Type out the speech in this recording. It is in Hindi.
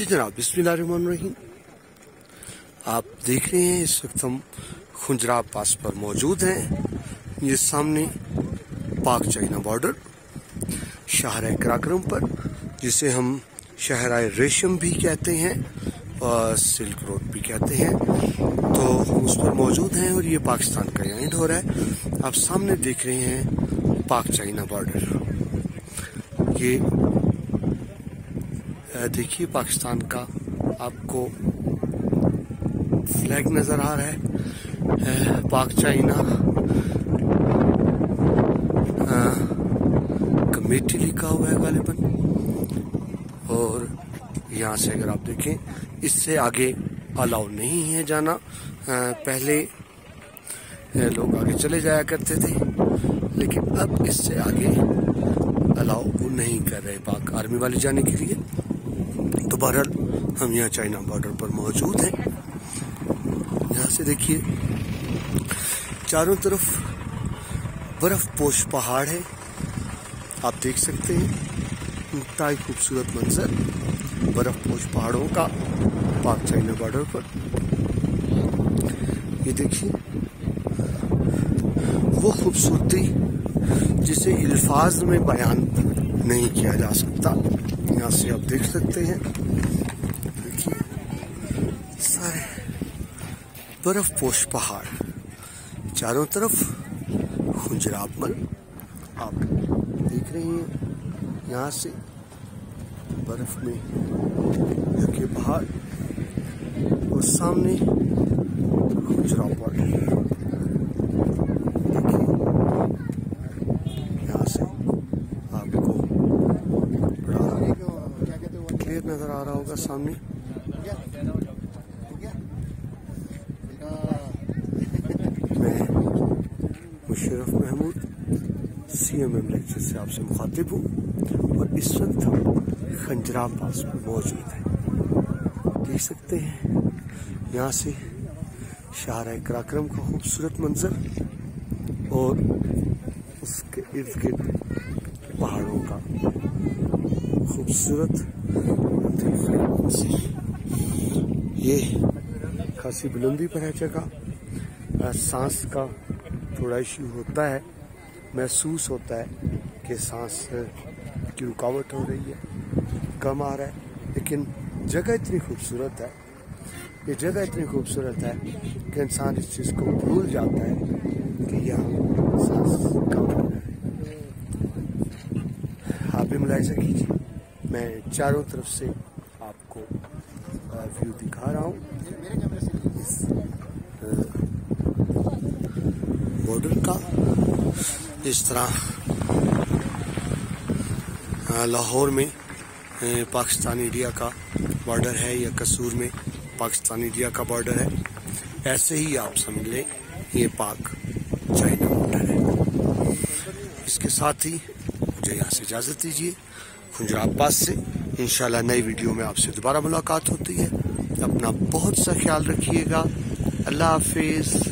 जी जनाब, बिस्मिल्लाहिर्रहमानिर्रहीम। आप देख रहे हैं इस वक्त हम खुंजराब पास पर मौजूद हैं। ये सामने पाक चाइना बॉर्डर शाहराह कराक्रम पर, जिसे हम शाहराह रेशम भी कहते हैं और सिल्क रोड भी कहते हैं, तो हम उस पर मौजूद हैं और ये पाकिस्तान का एंड हो रहा है। आप सामने देख रहे हैं पाक चाइना बॉर्डर। ये देखिए पाकिस्तान का आपको फ्लैग नजर आ रहा है, पाक चाइना कमेटी लिखा हुआ है गालिबन। और यहाँ से अगर आप देखें, इससे आगे अलाउ नहीं है जाना। पहले लोग आगे चले जाया करते थे, लेकिन अब इससे आगे अलाउ नहीं कर रहे पाक आर्मी वाले जाने के लिए। तो बहरहाल हम यहाँ चाइना बॉर्डर पर मौजूद हैं। यहाँ से देखिए चारों तरफ बर्फ पोश पहाड़ है, आप देख सकते हैं। इंतहाई खूबसूरत मंजर बर्फ पोश पहाड़ों का पाक चाइना बॉर्डर पर। ये देखिए वो खूबसूरती जिसे अल्फाज में बयान नहीं किया जा सकता। यहाँ से आप देख सकते हैं, देखिए सारे बर्फ पोश पहाड़, चारों तरफ खुंजराब मल आप देख रहे हैं। यहाँ से बर्फ में ढके पहाड़ और सामने खुंजराब बॉर्डर। यहाँ से आपको बड़ा क्लियर नजर आ रहा होगा सामने। मैं मुशर्रफ महमूद CMM लेक्चर से आपसे मुखातिब हूँ और इस वक्त हम खुंजराब पास में मौजूद हैं। देख सकते हैं यहाँ से शाहराह कराक्रम का खूबसूरत मंजर और उसके इर्द गिर्द पहाड़ों का खूबसूरत। ये खासी बुलंदी पर है जगह, सांस का थोड़ा इश्यू होता है, महसूस होता है कि सांस की रुकावट हो रही है, कम आ रहा है, लेकिन जगह इतनी खूबसूरत है, ये जगह इतनी खूबसूरत है कि इंसान इस चीज़ को भूल जाता है कि यहाँ सांस कम हो रहा है। आप भी मुलाहिजा कीजिए, मैं चारों तरफ से आपको व्यू दिखा रहा हूँ इस बॉर्डर का। इस तरह लाहौर में पाकिस्तानी इंडिया का बॉर्डर है या कसूर में पाकिस्तानी इंडिया का बॉर्डर है, ऐसे ही आप समझ लें ये पाक चाइना बॉर्डर है। इसके साथ ही मुझे यहाँ से इजाज़त दीजिए खुंजराब पास से। इंशाल्लाह नई वीडियो में आपसे दोबारा मुलाकात होती है। अपना बहुत सा ख्याल रखिएगा। अल्लाह हाफिज़।